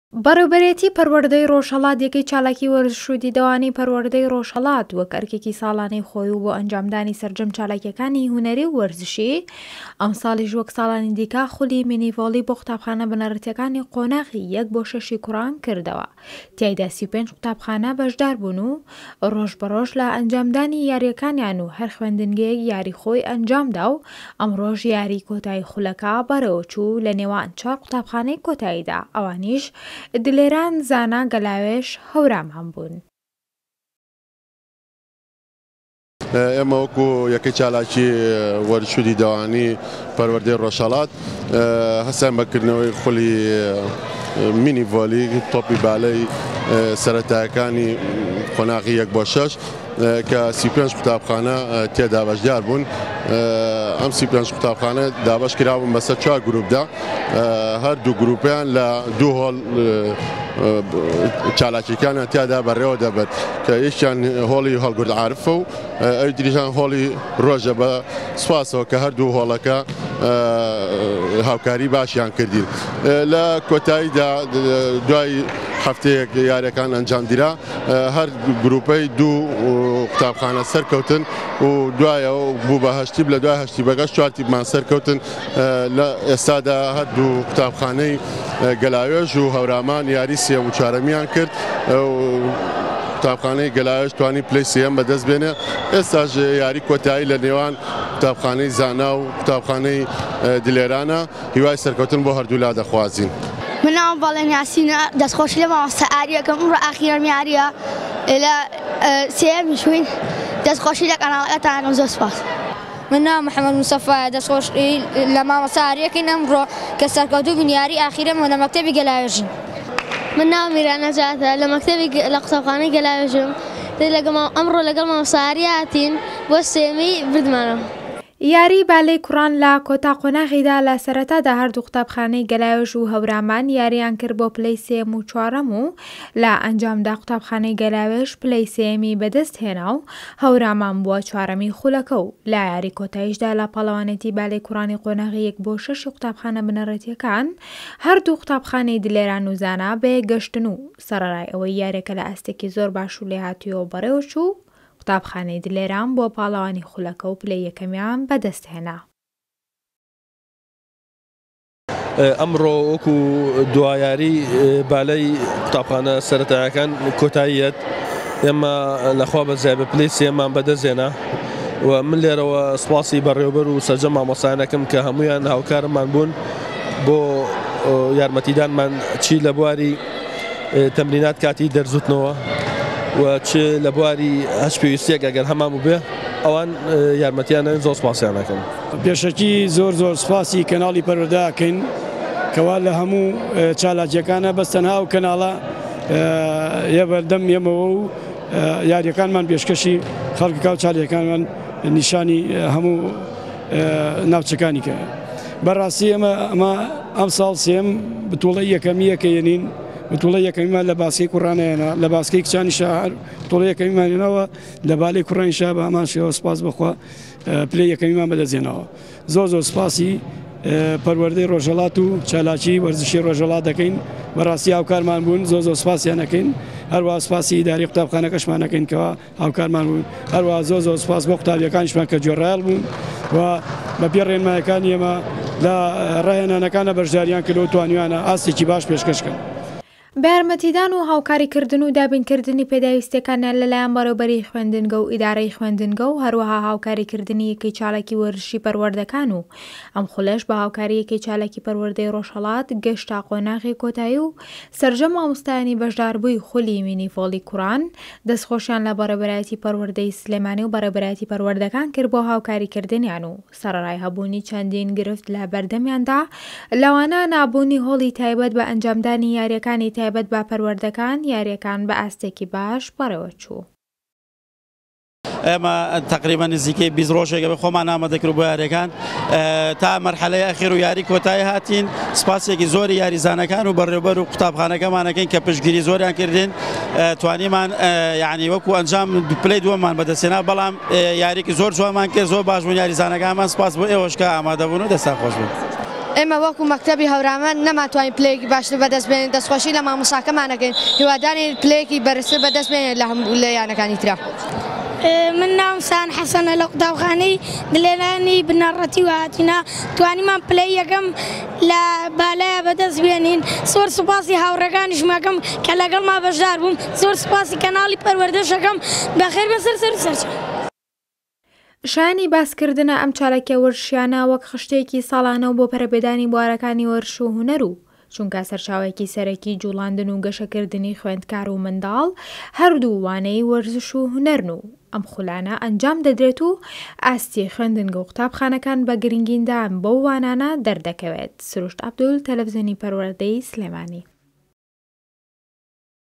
بەڕێوەبەرێتی پەروەردەی ڕۆژهەڵات یەکەی چالاکی وەرزشودی دەوانی پەروەردەی ڕۆژهەڵات وەک ئەرکێکی ساڵانەی خۆی و بۆ ئەنجامدانی سەرجەم چالاکیەکانی هونەری و وەرزشی ئەم ساڵیش وەک ساڵانی دیکە خولی مینیڤۆڵی بۆ قوتابخانە بنەڕەتیەکانی قۆناغی 1/6 کوڕان کردەوە. تیایدا 35 قوتابخانە بەشدار بوون و ڕۆژ بەڕۆژ لە ئەنجامدانی یاریەکانیان و هەر خوێندنگەیەک یاری خۆی ئەنجامدا و ئەمڕۆژ یاری کۆتایی خولەکە بەرەوەچوو لە نێوان 4 قوتابخانەی کۆتاییدا، ئەوانیش دلێران، زانا، گەلاوێش هەورامان بوون. ئێمە وەکو یەکەی چالاکی وەرزشودی دەوانی پەروەردەی ڕۆژهەڵات هەستان بەکردنەوەی خولی مینیڤۆلی تۆپی بالای سەرەتایەکانی قۆناغی 1/6 کە 35 قوتابخانە تێدا بەشدار بوون. ئەم 35 قوتابخانە دابەش کرابوون بەسەر 4 گروپدا، هەردوو گروپیان لە 2 هۆڵ چالاکیەکانیان تیادا بەڕێوە دەبێت کە یەکیان هۆڵی هەڵگورد عارفە و ئەوی تریشان هۆڵی ڕۆژە بە سوپاسەوە کە هەردوو هۆڵەکە هاوکاری باشیان کردین. لە کۆتاییدا دوای هەفتەیەک یاریەکان ئەنجام دیرا، هەر گروپەی 2 قوتابخانە سەرکەوتن و دوایەوە بوو بە 8 لە دوای 8 بەگەشت 4 تیپمان سەرکەوتن. لە ئێستادا هەردوو قوتابخانەی گەلاوێژ و هەورامان یاری سێم و چوارەمیان کرد. قوتابخانەی گەلاوێژ توانی پلەی سێم بەدەست بێنێ. ئێستاش یاری کۆتایی لە نێوان قوتابخانەی زانا و قوتابخانەی دلێرانە، هیوای سەرکەوتن بۆ هەردوو لا دەخوازین. من ناوم باڵێن یاسینە، دەستخۆشی لە مامۆستا ئاریەکەم ڕۆ ئاخیرەم یاریە لە سێمی شوین، دەستخۆشی لە قەناڵەتان و زۆر سوپاس. من ناوم محەممەد موسەفایە، دەستخۆشی لە مامۆستا ئاریەکەین ئەمڕۆ کە سەرکەوتوو بووین یاری ئاخیرەم لە مەکتەبی گەلاوێژین. من ناوم میران نەجاتە، لە مەکتەبی لە قوتابخانەی گەلاوێژم، ئەمڕۆ لەگەڵ مامۆستا ئاریا هاتین بۆ سێمی بردمانەوە. یاری بالای کوڕان لە کۆتا قۆناغیدا لە سەرەتادا هەردوو قوتابخانەی گەلاوێژ و هەورامان یاریان کرد بۆ پلەی سێم و چوارەم و لە ئەنجامدا قوتابخانەی گەلاوێژ پلەی سێمی بەدەست هێنا و هەورامان بووە چوارەمی خولەکە و لە یاری کۆتاییشدا لە پاڵەوانێتی بالای کوڕانی قۆناغی 1/6 قوتابخانە بنەڕەتیەکان هەردوو قوتابخانەی دلێران و زانا بێ گەشتن و سەرەڕای ئەوەی یاریەکە لە ئەستێکی زۆر باش و لێهاتوویەوە بەڕێوەچوو قوتابخانەی دلێران بۆ پاڵەوانی خولەکە و پلەی یەکەمیان بەدەست هێنا. ئەمڕۆ وەکو دوایاری بالای قوتابخانە سەرەتاییەکان کۆتاییەت ئێمە لەخوا بەزای بە پلەی سێمان بەدەستهێنا و من لێرەوە سوپاسی بەڕێوەبەر و سەرجەم مامۆستایانەکەم کە هەمویان هاوکارمان بوون بۆ یارمەتیدانمان چی لە بواری تەمرینات کاتی دەرزوتنەوە و چ لە بواری هەچ پێویستیەک ئەگەر هەمان بوو بێ ئەوان یارمەتیانە زۆر سوپاسیانەکەن. پێشەکی زۆر سوپاسی کەناڵی پەروەردەکەین کەوا لە هەموو چالاکیەکانە بەستەنها و کەناڵە یەبەردەم ئێمەوە و یاریەکانمان پێشکەشی خەڵکەکە و چالاکیەکانمان نیشانی هەموو ناوچەکانی کە بەڕاستی ئەمە ئەم ساڵ سێم بتوڵە یەکەمیەکەێنین، بتوڵە یەکەمیمان لە باسکەی کوڕانەیەنە، لە باسکەی کچانی شار بتوڵە یەکەمیمانێنەوە، لە بالای کوڕانی شا بە هەمان شێوە سوپاس بخوا پلەی یەکەمیمان بەدەستهێنەوە. زۆر سوپاسی پەروەردەی ڕۆژهەڵات و چالاکی وەرزشی ڕۆژهەڵات دەکەین، بەڕاستی هاوکارمان بوون، زۆر سوپاسیان دەکەین، هەروەها سوپاسی ئیداری قوتابخانەکەشمان دەکەین کەوا هاوکارمان بوون، هەروەها زۆر سوپاس بۆ قوتابیەکانیشمان کە گوێڕایەڵ بوون و بەپێ ڕێنمایەکانی ئێمە لە ڕاهێنانەکانە بەشداریان کردەوە و توانیوانە ئاستێکی باش پێشکەشکەن. بە یارمەتیدان و هاوکاریکردن و دابینکردنی پێداویستەکانیان لەلایەن بەڕێوەبەری خوێندنگە و ئیدارەی خوێندنگە و هەروەها هاوکاریکردنی یەکەی چالاکی وەرزشی پەروەردەکان و ئەم خولەش بە هاوکاری یەکەی چالاکی پەروەردەی ڕۆژهەڵات گەشتا قۆناغی کۆتایی و سەرجەم مامۆستایانی بەشداربووی خولی مینیڤۆڵی کوڕان دەستخۆشیان لە بەڕێوەبەرایەتی پەروەردەی سلێمانی و بەڕێوەبەرایەتی پەروەردەکان کرد بۆ هاوکاریکردنیان و سەرەڕای هەبوونی چەندین گرفت لە بەردەمیاندا، لەوانە نابوونی هۆڵی تایبەت بە ئەنجامدانی یاریەکانی تایبەت بە پەروەردەکان یاریەکان بە ئاستێکی باش بەڕێوەچوو. ئێمە تقریبا نزیکەی 20 ڕۆژێکە بە خۆمان ئامادەکرد بۆ یاریەکان تا مەرحەلەی ئەخیر و یاری کۆتایی هاتین. سپاسێکی زۆری یاریزانەکان و بەڕێوەبەر و قوتابخانەکەمانەکەین کە پشتگیری زۆریان کردین، توانیمان یعنی وەکو ئەنجام پلەی دووەمان بەدەستهێنا، بەڵام یاریکی زۆر جوانمان کرد، زۆر باش بوون یاریزانەکانمان. سپاس بۆ ئێوەش کە ئامادەبوون و دەستان خۆش بوون. ئێمە وەکو مەکتەبی هەورامان نەماتوانین پلەیەکی باشتر بەدەستبێنین دەستخۆشی لە مامۆستاکەمانەکەین هیواداری پلەیەکی بەرزتر بەدەستبێنێت لە هەموو لە یانەکانی ترا. من ناوم سان حەسەنە لە قوتابخانەی دلێنانی بنەڕەتی و هاتینا توانیمان پلەی یەکەم لە بالایە بەدەست بێنین. زۆر سوپاسی هاوڕێکانیشمەکەم کە لەگەڵما بەشدار بووم. زۆر سوپاسی کەناڵی پەروەردەشەکەم بەخێر بەسەر سەرچ. شایانی باسکردنە ئەم چالەکە وەرشیانە وەک خشتێکی ساڵانە و بۆ پەرەبێدانی بوارەکانی وەرش و هونەر و چونکە سەرچاوێکی سەرەکی جوڵاندن و گەشەکردنی خوێندکار و منداڵ هەردوو وانەی وەرزش و هونەرن و ئەم خولانە ئەنجام دەدرێت و ئاستی خوێندنگە و قوتابخانەکان بە گرنگیندان بەو وانانە دەردەکەوێت. سروشت عەبدول، تەلەڤیزیۆنی پەروەردەی سلێمانی.